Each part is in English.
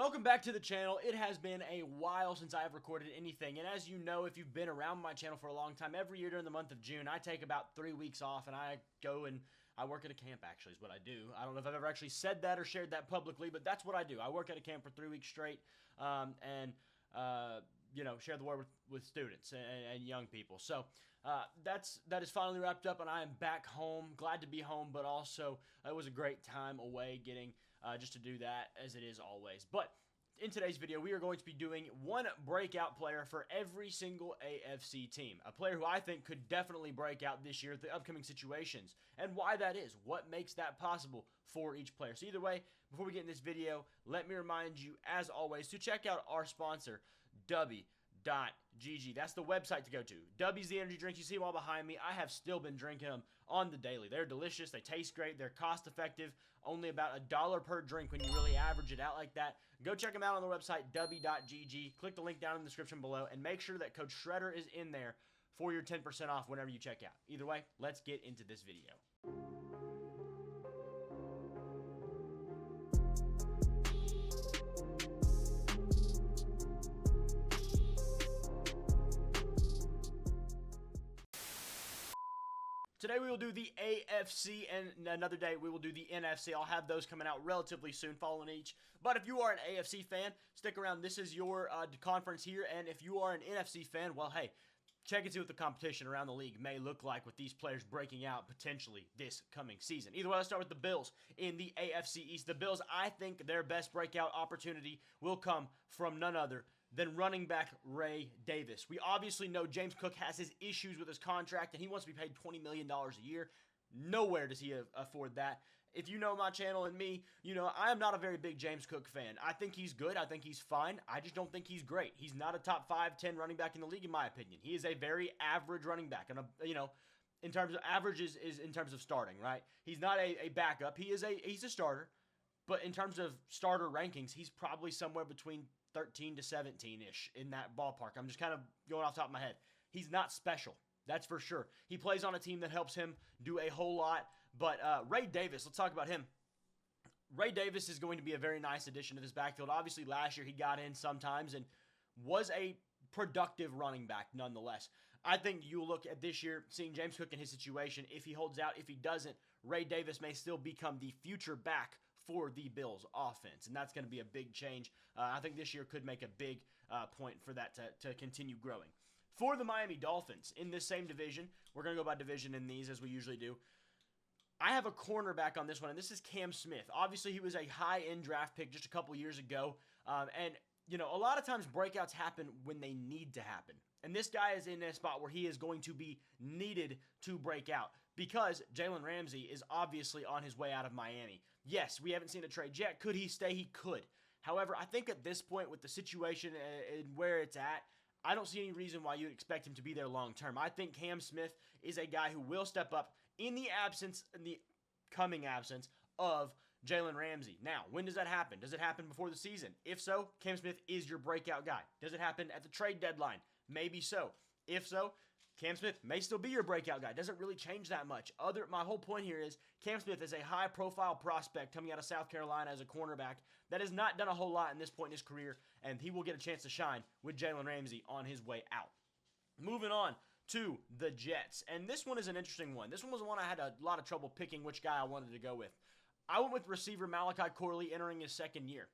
Welcome back to the channel. It has been a while since I have recorded anything, and as you know, if you've been around my channel for a long time, every year during the month of June, I take about 3 weeks off, and I go and I work at a camp, actually, is what I do. I don't know if I've ever actually said that or shared that publicly, but that's what I do. I work at a camp for 3 weeks straight, and share the word with students and young people. So that is finally wrapped up, and I am back home. Glad to be home, but also it was a great time away getting just to do that, as it is always. But in today's video, we are going to be doing one breakout player for every single AFC team. A player who I think could definitely break out this year at the upcoming situations, and why that is, what makes that possible for each player. So either way, before we get in this video, let me remind you, as always, to check out our sponsor, W.GG. That's the website to go to. W's the energy drink. You see them all behind me. I have still been drinking them on the daily. They're delicious. They taste great. They're cost effective. Only about $1 per drink when you really average it out like that. Go check them out on the website, W.GG. Click the link down in the description below and make sure that code Shredder is in there for your 10% off whenever you check out. Either way, let's get into this video. Today we will do the AFC, and another day we will do the NFC. I'll have those coming out relatively soon, following each. But if you are an AFC fan, stick around. This is your conference here. And if you are an NFC fan, well, hey, check and see what the competition around the league may look like with these players breaking out potentially this coming season. Either way, let's start with the Bills in the AFC East. The Bills, I think their best breakout opportunity will come from none other than running back Ray Davis. We obviously know James Cook has his issues with his contract, and he wants to be paid $20 million a year. Nowhere does he afford that. If you know my channel and me, you know I am not a very big James Cook fan. I think he's good. I think he's fine. I just don't think he's great. He's not a top 5, 10 running back in the league, in my opinion. He is a very average running back. And, in terms of averages is in terms of starting, right? He's not a backup. He's a starter. But in terms of starter rankings, he's probably somewhere between 13 to 17-ish in that ballpark. I'm just kind of going off the top of my head. He's not special. That's for sure. He plays on a team that helps him do a whole lot. But Ray Davis, let's talk about him. Ray Davis is going to be a very nice addition to this backfield. Obviously, last year he got in sometimes and was a productive running back nonetheless. I think you'll look at this year, seeing James Cook in his situation. If he holds out, if he doesn't, Ray Davis may still become the future back for the Bills offense, and that's going to be a big change. I think this year could make a big point for that to continue growing. For the Miami Dolphins, in this same division, we're going to go by division in these as we usually do. I have a cornerback on this one, and this is Cam Smith. Obviously, he was a high-end draft pick just a couple years ago, and a lot of times breakouts happen when they need to happen. And this guy is in a spot where he is going to be needed to break out because Jalen Ramsey is obviously on his way out of Miami. Yes, we haven't seen a trade yet. Could he stay? He could. However, I think at this point with the situation and where it's at, I don't see any reason why you'd expect him to be there long term. I think Cam Smith is a guy who will step up in the coming absence of Jalen Ramsey. Now, when does that happen? Does it happen before the season? If so, Cam Smith is your breakout guy. Does it happen at the trade deadline? Maybe so. If so, Cam Smith may still be your breakout guy. Doesn't really change that much. My whole point here is Cam Smith is a high-profile prospect coming out of South Carolina as a cornerback that has not done a whole lot in this point in his career, and he will get a chance to shine with Jalen Ramsey on his way out. Moving on to the Jets, and this one is an interesting one. This one was the one I had a lot of trouble picking which guy I wanted to go with. I went with receiver Malachi Corley entering his second year.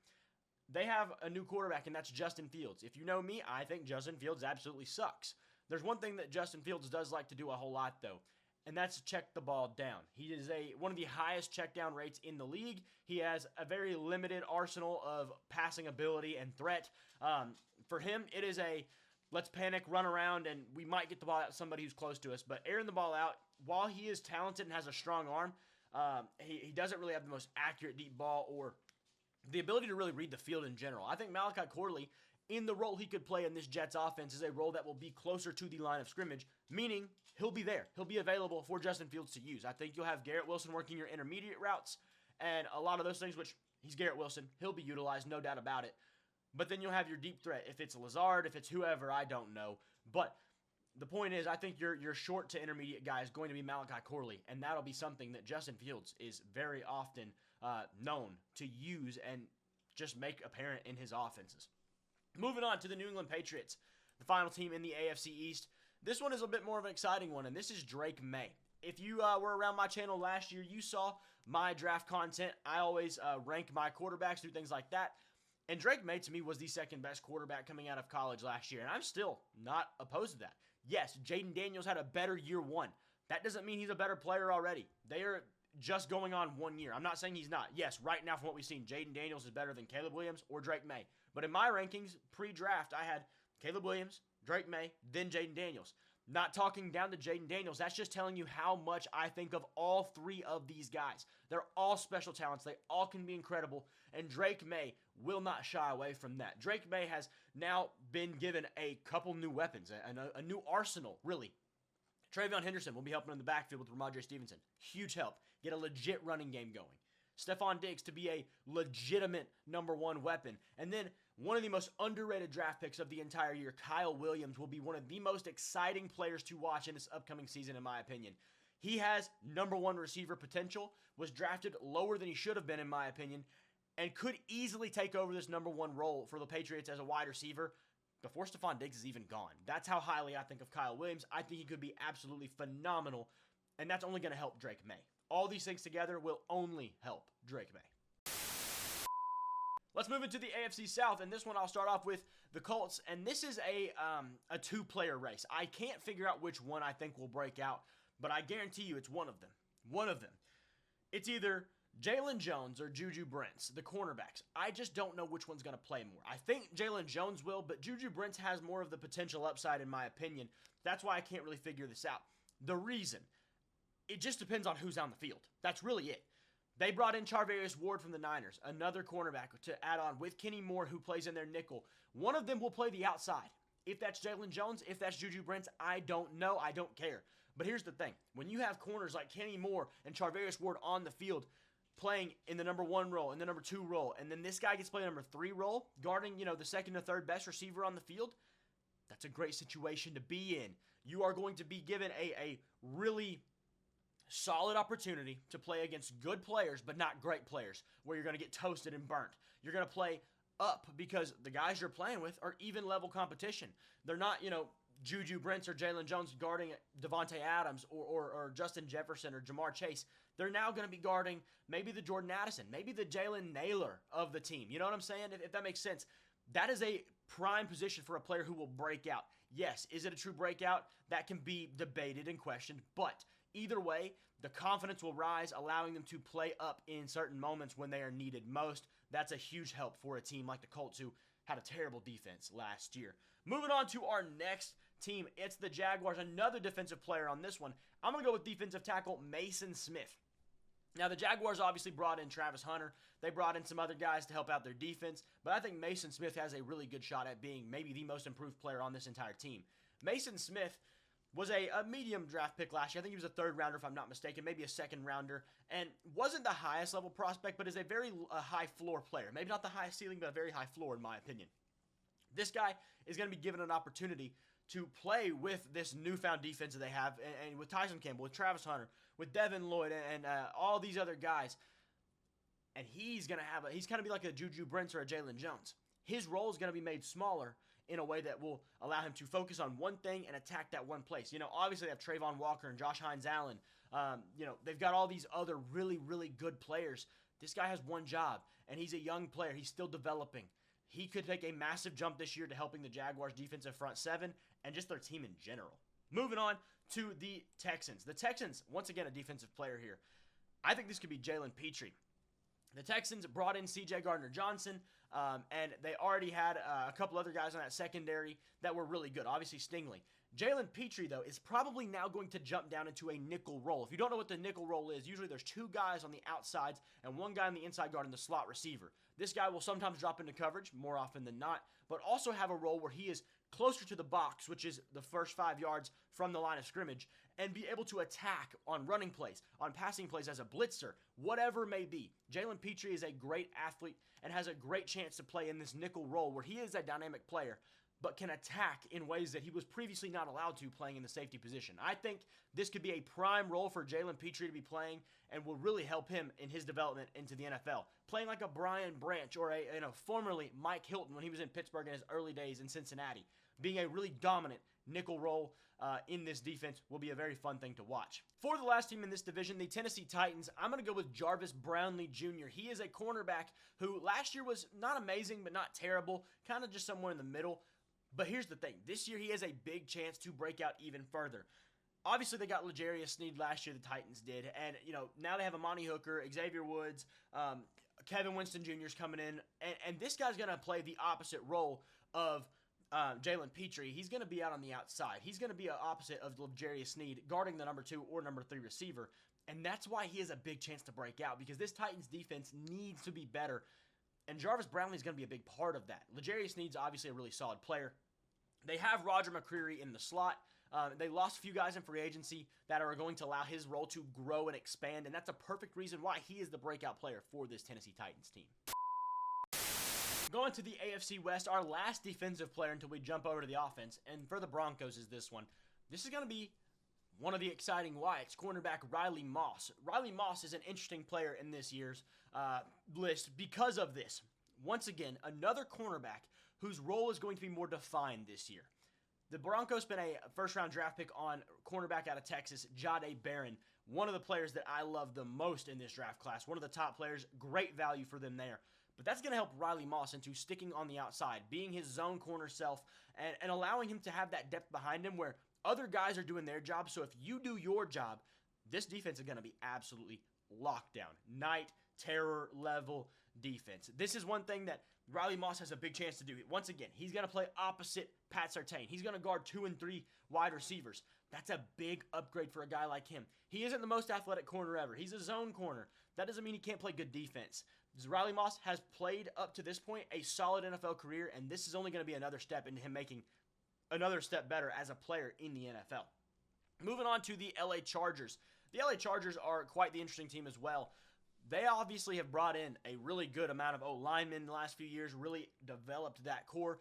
They have a new quarterback, and that's Justin Fields. If you know me, I think Justin Fields absolutely sucks. There's one thing that Justin Fields does like to do a whole lot, though, and that's check the ball down. He is one of the highest check down rates in the league. He has a very limited arsenal of passing ability and threat. For him, it is a let's panic, run around, and we might get the ball out to somebody who's close to us. But airing the ball out, while he is talented and has a strong arm, he doesn't really have the most accurate deep ball or the ability to really read the field in general. I think Malachi Corley, in the role he could play in this Jets offense, is a role that will be closer to the line of scrimmage, meaning he'll be there. He'll be available for Justin Fields to use. I think you'll have Garrett Wilson working your intermediate routes and a lot of those things, which he's Garrett Wilson. He'll be utilized, no doubt about it. But then you'll have your deep threat. If it's Lazard, if it's whoever, I don't know. But the point is, I think your short to intermediate guy is going to be Malachi Corley, and that'll be something that Justin Fields is very often known to use and just make apparent in his offenses. Moving on to the New England Patriots, the final team in the AFC East. This one is a bit more of an exciting one, and this is Drake May. If you were around my channel last year, you saw my draft content. I always rank my quarterbacks, do things like that. And Drake May, to me, was the second best quarterback coming out of college last year, and I'm still not opposed to that. Yes, Jaden Daniels had a better year one. That doesn't mean he's a better player already. They are just going on 1 year. I'm not saying he's not. Yes, right now from what we've seen, Jaden Daniels is better than Caleb Williams or Drake May. But in my rankings, pre-draft, I had Caleb Williams, Drake May, then Jaden Daniels. Not talking down to Jaden Daniels. That's just telling you how much I think of all three of these guys. They're all special talents. They all can be incredible. And Drake May will not shy away from that. Drake May has now been given a couple new weapons, a new arsenal, really. Travion Henderson will be helping in the backfield with Ramondre Stevenson. Huge help. Get a legit running game going. Stephon Diggs to be a legitimate number one weapon. And then one of the most underrated draft picks of the entire year, Kyle Williams, will be one of the most exciting players to watch in this upcoming season, in my opinion. He has number one receiver potential, was drafted lower than he should have been, in my opinion, and could easily take over this number one role for the Patriots as a wide receiver before Stephon Diggs is even gone. That's how highly I think of Kyle Williams. I think he could be absolutely phenomenal, and that's only going to help Drake May. All these things together will only help Drake May. Let's move into the AFC South, and this one I'll start off with the Colts, and this is a two-player race. I can't figure out which one I think will break out, but I guarantee you it's one of them. One of them. It's either Jalen Jones or Juju Brents, the cornerbacks. I just don't know which one's going to play more. I think Jalen Jones will, but Juju Brents has more of the potential upside in my opinion. That's why I can't really figure this out. The reason, it just depends on who's on the field. That's really it. They brought in Charvarius Ward from the Niners, another cornerback to add on with Kenny Moore, who plays in their nickel. One of them will play the outside. If that's Jalen Jones, if that's Juju Brents, I don't know. I don't care. But here's the thing. When you have corners like Kenny Moore and Charvarius Ward on the field playing in the number one role, in the number two role, and then this guy gets playing number three role, guarding, the second or third best receiver on the field, that's a great situation to be in. You are going to be given a really solid opportunity to play against good players, but not great players, where you're going to get toasted and burnt. You're going to play up because the guys you're playing with are even level competition. They're not, Juju Brents or Jalen Jones guarding Devontae Adams or Justin Jefferson or Jamar Chase. They're now going to be guarding maybe the Jordan Addison, maybe the Jalen Naylor of the team. You know what I'm saying? If that makes sense. That is a prime position for a player who will break out. Yes, is it a true breakout? That can be debated and questioned, but either way, the confidence will rise, allowing them to play up in certain moments when they are needed most. That's a huge help for a team like the Colts, who had a terrible defense last year. Moving on to our next team, it's the Jaguars. Another defensive player on this one. I'm going to go with defensive tackle Mason Smith. Now, the Jaguars obviously brought in Travis Hunter. They brought in some other guys to help out their defense, but I think Mason Smith has a really good shot at being maybe the most improved player on this entire team. Mason Smith was a medium draft pick last year. I think he was a third rounder, if I'm not mistaken, maybe a second rounder, and wasn't the highest level prospect, but is a very high floor player. Maybe not the highest ceiling, but a very high floor in my opinion. This guy is going to be given an opportunity to play with this newfound defense that they have, and with Tyson Campbell, with Travis Hunter, with Devin Lloyd, and all these other guys. And he's going to he's kind of be like a Juju Brents or a Jalen Jones. His role is going to be made smaller in a way that will allow him to focus on one thing and attack that one place. Obviously they have Trayvon Walker and Josh Hines-Allen. They've got all these other really, really good players. This guy has one job, and he's a young player. He's still developing. He could take a massive jump this year to helping the Jaguars' defensive front seven and just their team in general. Moving on to the Texans. The Texans, once again, a defensive player here. I think this could be Jalen Petrie. The Texans brought in C.J. Gardner-Johnson, and they already had a couple other guys on that secondary that were really good. Obviously, Stingley. Jalen Petrie, though, is probably now going to jump down into a nickel role. If you don't know what the nickel role is, usually there's two guys on the outsides and one guy on the inside guarding the slot receiver. This guy will sometimes drop into coverage, more often than not, but also have a role where he is closer to the box, which is the first 5 yards from the line of scrimmage, and be able to attack on running plays, on passing plays as a blitzer, whatever it may be. Jalen Petrie is a great athlete and has a great chance to play in this nickel role where he is a dynamic player. but can attack in ways that he was previously not allowed to playing in the safety position. I think this could be a prime role for Jalen Petrie to be playing and will really help him in his development into the NFL. Playing like a Brian Branch or formerly Mike Hilton when he was in Pittsburgh in his early days in Cincinnati. Being a really dominant nickel role in this defense will be a very fun thing to watch. For the last team in this division, the Tennessee Titans, I'm going to go with Jarvis Brownlee Jr. He is a cornerback who last year was not amazing but not terrible, kind of just somewhere in the middle. But here's the thing. This year he has a big chance to break out even further. Obviously, they got L'Jarius Sneed last year, the Titans did. And, now they have Amani Hooker, Xavier Woods, Kevin Winston Jr. is coming in. And this guy's going to play the opposite role of Jalen Petrie. He's going to be out on the outside. He's going to be opposite of L'Jarius Sneed, guarding the number 2 or number 3 receiver. And that's why he has a big chance to break out, because this Titans defense needs to be better. And Jarvis Brownlee is going to be a big part of that. L'Jarius Sneed's obviously a really solid player. They have Roger McCreary in the slot. They lost a few guys in free agency that are going to allow his role to grow and expand, and that's a perfect reason why he is the breakout player for this Tennessee Titans team. Going to the AFC West, our last defensive player until we jump over to the offense, and for the Broncos is this one. This is going to be one of the exciting Wyatts, cornerback Riley Moss. Riley Moss is an interesting player in this year's list because of this. Once again, another cornerback whose role is going to be more defined this year. The Broncos spent a first-round draft pick on cornerback out of Texas, Jahdae Barron, one of the players that I love the most in this draft class, one of the top players, great value for them there. But that's going to help Riley Moss into sticking on the outside, being his zone corner self, and allowing him to have that depth behind him where other guys are doing their job. So if you do your job, this defense is going to be absolutely locked down. Night terror level defense. This is one thing that Riley Moss has a big chance to do. Once again, he's going to play opposite Pat Surtain. He's going to guard 2 and 3 wide receivers. That's a big upgrade for a guy like him. He isn't the most athletic corner ever. He's a zone corner. That doesn't mean he can't play good defense. Riley Moss has played up to this point a solid NFL career, and this is only going to be another step into him making another step better as a player in the NFL. Moving on to the LA Chargers. The LA Chargers are quite the interesting team as well. They obviously have brought in a really good amount of O-linemen in the last few years, really developed that core.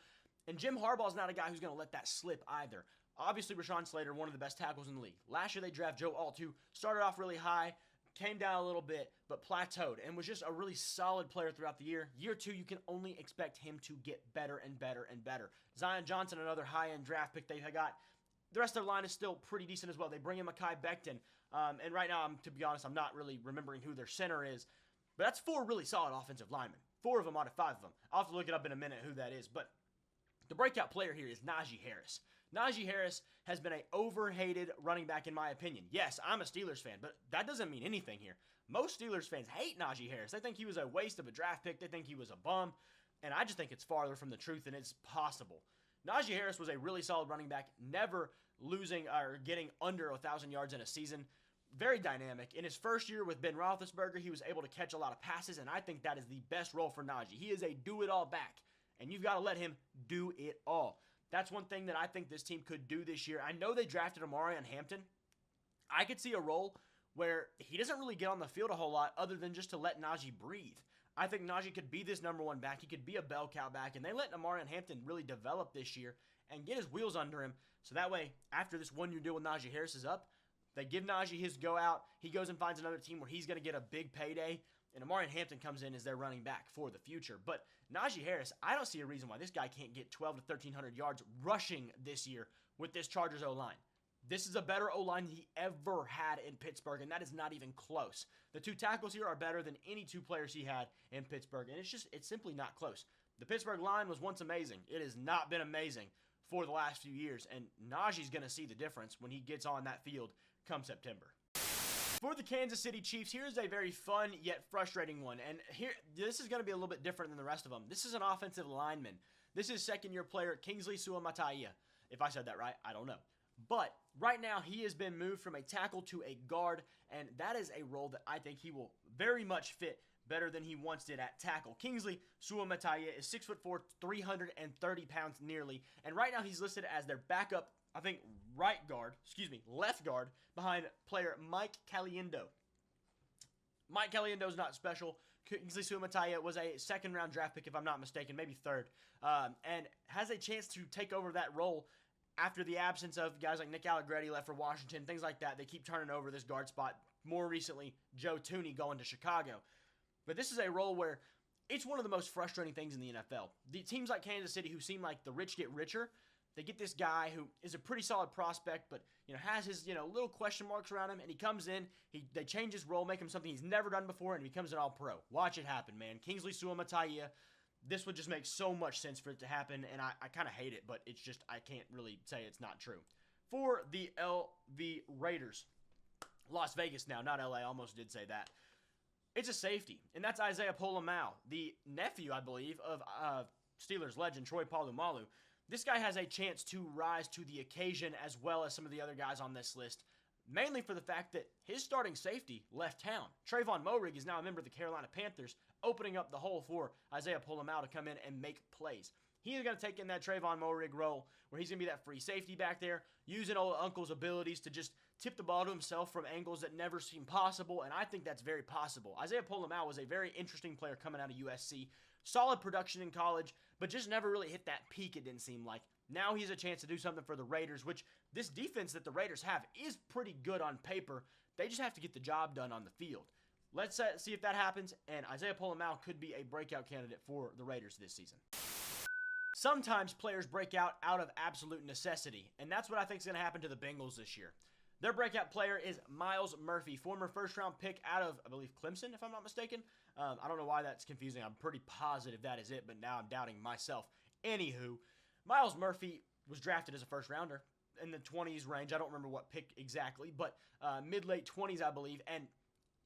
And Jim Harbaugh is not a guy who's going to let that slip either. Obviously, Rashawn Slater, one of the best tackles in the league. Last year, they drafted Joe Alt, who started off really high, came down a little bit, but plateaued, and was just a really solid player throughout the year. Year 2, you can only expect him to get better and better and better. Zion Johnson, another high-end draft pick they got. The rest of their line is still pretty decent as well. They bring in Mekhi Becton. And right now, to be honest, I'm not really remembering who their center is. But that's 4 really solid offensive linemen. 4 of them out of 5 of them. I'll have to look it up in a minute who that is. But the breakout player here is Najee Harris. Najee Harris has been an overhated running back in my opinion. Yes, I'm a Steelers fan, but that doesn't mean anything here. Most Steelers fans hate Najee Harris. They think he was a waste of a draft pick. They think he was a bum. And I just think it's farther from the truth than it's possible. Najee Harris was a really solid running back, never losing or getting under 1,000 yards in a season. Very dynamic. In his first year with Ben Roethlisberger, he was able to catch a lot of passes, and I think that is the best role for Najee. He is a do-it-all back, and you've got to let him do it all. That's one thing that I think this team could do this year. I know they drafted Amarian Hampton. I could see a role where he doesn't really get on the field a whole lot other than just to let Najee breathe. I think Najee could be this number 1 back. He could be a bell cow back, and they let Amarian Hampton really develop this year and get his wheels under him. So that way, after this one-year deal with Najee Harris is up, they give Najee his go out. He goes and finds another team where he's going to get a big payday, and Amarian Hampton comes in as their running back for the future. But Najee Harris, I don't see a reason why this guy can't get 12 to 1,300 yards rushing this year with this Chargers O-line. This is a better O-line than he ever had in Pittsburgh, and that is not even close. The 2 tackles here are better than any 2 players he had in Pittsburgh, and it's simply not close. The Pittsburgh line was once amazing. It has not been amazing for the last few years, and Najee's going to see the difference when he gets on that field come September. For the Kansas City Chiefs, here's a very fun yet frustrating one, and this is going to be a little bit different than the rest of them. This is an offensive lineman. This is second-year player Kingsley Suamataia. If I said that right, I don't know. But right now, he has been moved from a tackle to a guard, and that is a role that I think he will very much fit better than he once did at tackle. Kingsley Suamataia is 6'4", 330 pounds nearly, and right now he's listed as their backup, I think, left guard behind player Mike Caliendo. Mike Caliendo is not special Kingsley Suamataia was a second-round draft pick, if I'm not mistaken, maybe third, and has a chance to take over that role after the absence of guys like Nick Allegretti left for Washington, things like that. They keep turning over this guard spot. More recently, Joe Thuney going to Chicago. But this is a role where it's one of the most frustrating things in the NFL. The teams like Kansas City, who seem like the rich get richer, they get this guy who is a pretty solid prospect, but has his little question marks around him, and he comes in, they change his role, make him something he's never done before, and he becomes an All-Pro. Watch it happen, man. Kingsley Suamataia, this would just make so much sense for it to happen, and I kind of hate it, but it's just, I can't really say it's not true. For the LV Raiders, Las Vegas now, not LA, almost did say that. It's a safety, and that's Isaiah Pola-Mao, the nephew, I believe, of Steelers legend Troy Polamalu. This guy has a chance to rise to the occasion as well as some of the other guys on this list, mainly for the fact that his starting safety left town. Trayvon Moehrig is now a member of the Carolina Panthers, opening up the hole for Isaiah Pola-Mao to come in and make plays. He is going to take in that Trayvon Moehrig role where he's going to be that free safety back there, using old Uncle's abilities to just tip the ball to himself from angles that never seem possible, and I think that's very possible. Isaiah Pola-Mao was a very interesting player coming out of USC. Solid production in college, but just never really hit that peak, it didn't seem like. Now he has a chance to do something for the Raiders, which this defense that the Raiders have is pretty good on paper. They just have to get the job done on the field. Let's see if that happens, and Isaiah Pola-Mao could be a breakout candidate for the Raiders this season. Sometimes players break out of absolute necessity, and that's what I think is going to happen to the Bengals this year. Their breakout player is Myles Murphy, former first-round pick out of, I believe, Clemson, if I'm not mistaken. I don't know why that's confusing. I'm pretty positive that is it, but now I'm doubting myself. Anywho, Myles Murphy was drafted as a first-rounder in the 20s range. I don't remember what pick exactly, but mid-late 20s, I believe, and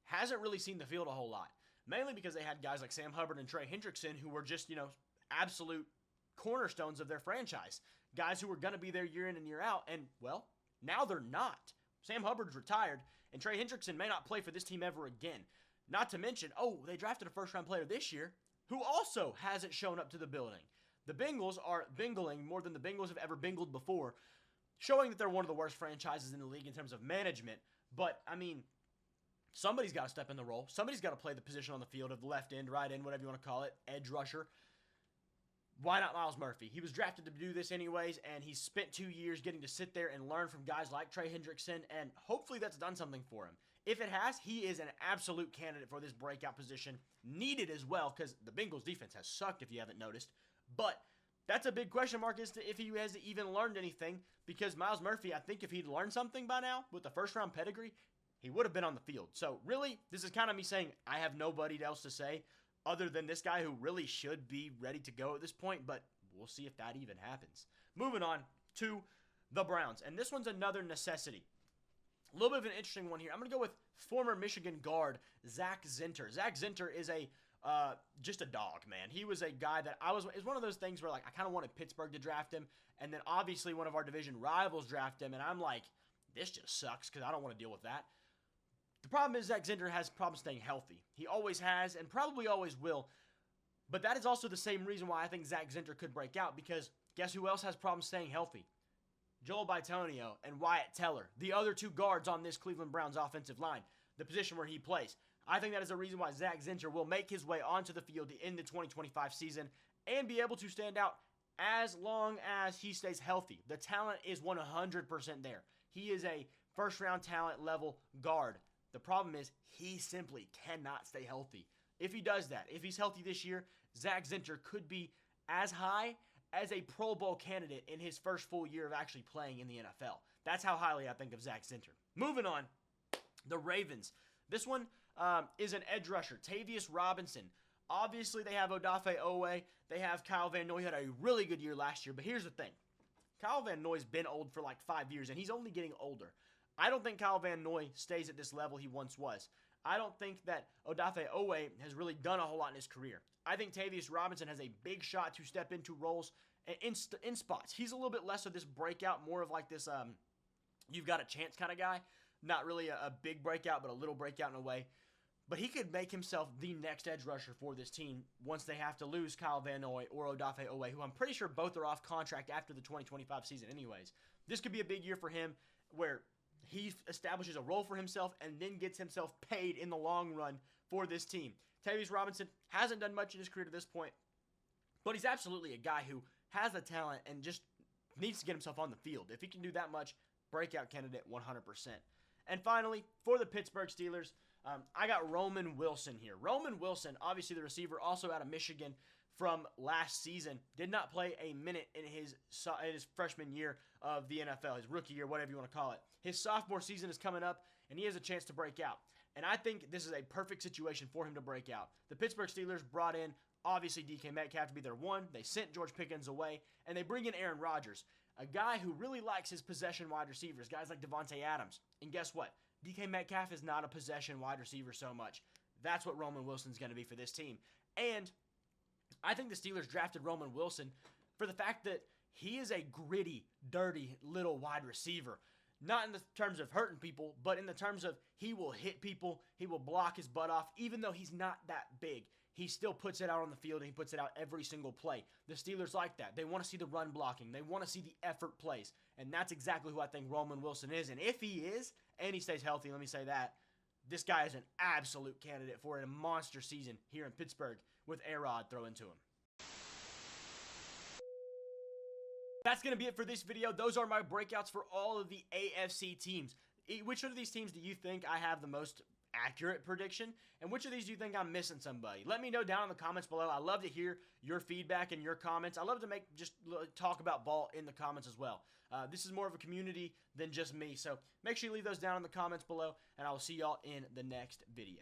hasn't really seen the field a whole lot, mainly because they had guys like Sam Hubbard and Trey Hendrickson who were just, absolute cornerstones of their franchise. Guys who were going to be there year in and year out, and, well, now they're not. Sam Hubbard's retired, and Trey Hendrickson may not play for this team ever again. Not to mention, they drafted a first-round player this year who also hasn't shown up to the building. The Bengals are bingling more than the Bengals have ever bingled before, showing that they're one of the worst franchises in the league in terms of management. But, somebody's got to step in the role. Somebody's got to play the position on the field of the left end, right end, whatever you want to call it, edge rusher. Why not Myles Murphy? He was drafted to do this anyways, and he's spent 2 years getting to sit there and learn from guys like Trey Hendrickson, and hopefully that's done something for him. If it has, he is an absolute candidate for this breakout position. Needed as well, because the Bengals defense has sucked, if you haven't noticed. But that's a big question mark as to if he has even learned anything, because Myles Murphy, I think if he'd learned something by now with the first-round pedigree, he would have been on the field. So really, this is kind of me saying I have nobody else to say other than this guy who really should be ready to go at this point, but we'll see if that even happens. Moving on to the Browns, and this one's another necessity. A little bit of an interesting one here. I'm going to go with former Michigan guard Zach Zinter. Zach Zinter is just a dog, man. He was a guy that it's one of those things where, I kind of wanted Pittsburgh to draft him, and then obviously one of our division rivals draft him, and I'm like, this just sucks because I don't want to deal with that. The problem is Zach Zinter has problems staying healthy. He always has and probably always will. But that is also the same reason why I think Zach Zinter could break out, because guess who else has problems staying healthy? Joel Bitonio and Wyatt Teller, the other two guards on this Cleveland Browns offensive line, the position where he plays. I think that is a reason why Zach Zinter will make his way onto the field in the 2025 season and be able to stand out as long as he stays healthy. The talent is 100% there. He is a first-round talent level guard. The problem is he simply cannot stay healthy. If he does that, if he's healthy this year, Zach Zinter could be as high as a Pro Bowl candidate in his first full year of actually playing in the NFL. That's how highly I think of Zach Zinter. Moving on, the Ravens. This one is an edge rusher, Tavius Robinson. Obviously, they have Odafe Oweh. They have Kyle Van Noy, who had a really good year last year. But here's the thing. Kyle Van Noy's been old for 5 years, and he's only getting older. I don't think Kyle Van Noy stays at this level he once was. I don't think that Odafe Oweh has really done a whole lot in his career. I think Tavius Robinson has a big shot to step into roles in spots. He's a little bit less of this breakout, more of this you've got a chance kind of guy. Not really a big breakout, but a little breakout in a way. But he could make himself the next edge rusher for this team once they have to lose Kyle Van Noy or Odafe Oweh, who I'm pretty sure both are off contract after the 2025 season anyways. This could be a big year for him where he establishes a role for himself and then gets himself paid in the long run for this team. Tavius Robinson hasn't done much in his career to this point, but he's absolutely a guy who has the talent and just needs to get himself on the field. If he can do that much, breakout candidate 100%. And finally, for the Pittsburgh Steelers, I got Roman Wilson here. Roman Wilson, obviously the receiver, also out of Michigan from last season, did not play a minute in his freshman year of the NFL, his rookie year, whatever you want to call it. His sophomore season is coming up, and he has a chance to break out. And I think this is a perfect situation for him to break out. The Pittsburgh Steelers brought in, obviously, DK Metcalf to be their one. They sent George Pickens away, and they bring in Aaron Rodgers, a guy who really likes his possession wide receivers, guys like Devontae Adams. And guess what? DK Metcalf is not a possession wide receiver so much. That's what Roman Wilson's going to be for this team. And I think the Steelers drafted Roman Wilson for the fact that he is a gritty, dirty little wide receiver. Not in the terms of hurting people, but in the terms of he will hit people, he will block his butt off, even though he's not that big. He still puts it out on the field, and he puts it out every single play. The Steelers like that. They want to see the run blocking. They want to see the effort plays, and that's exactly who I think Roman Wilson is. And if he is, and he stays healthy, let me say that, this guy is an absolute candidate for a monster season here in Pittsburgh with A-Rod thrown to him. That's going to be it for this video. Those are my breakouts for all of the AFC teams. Which of these teams do you think I have the most accurate prediction? And which of these do you think I'm missing somebody? Let me know down in the comments below. I love to hear your feedback and your comments. I love to talk about ball in the comments as well. This is more of a community than just me. So make sure you leave those down in the comments below, and I will see y'all in the next video.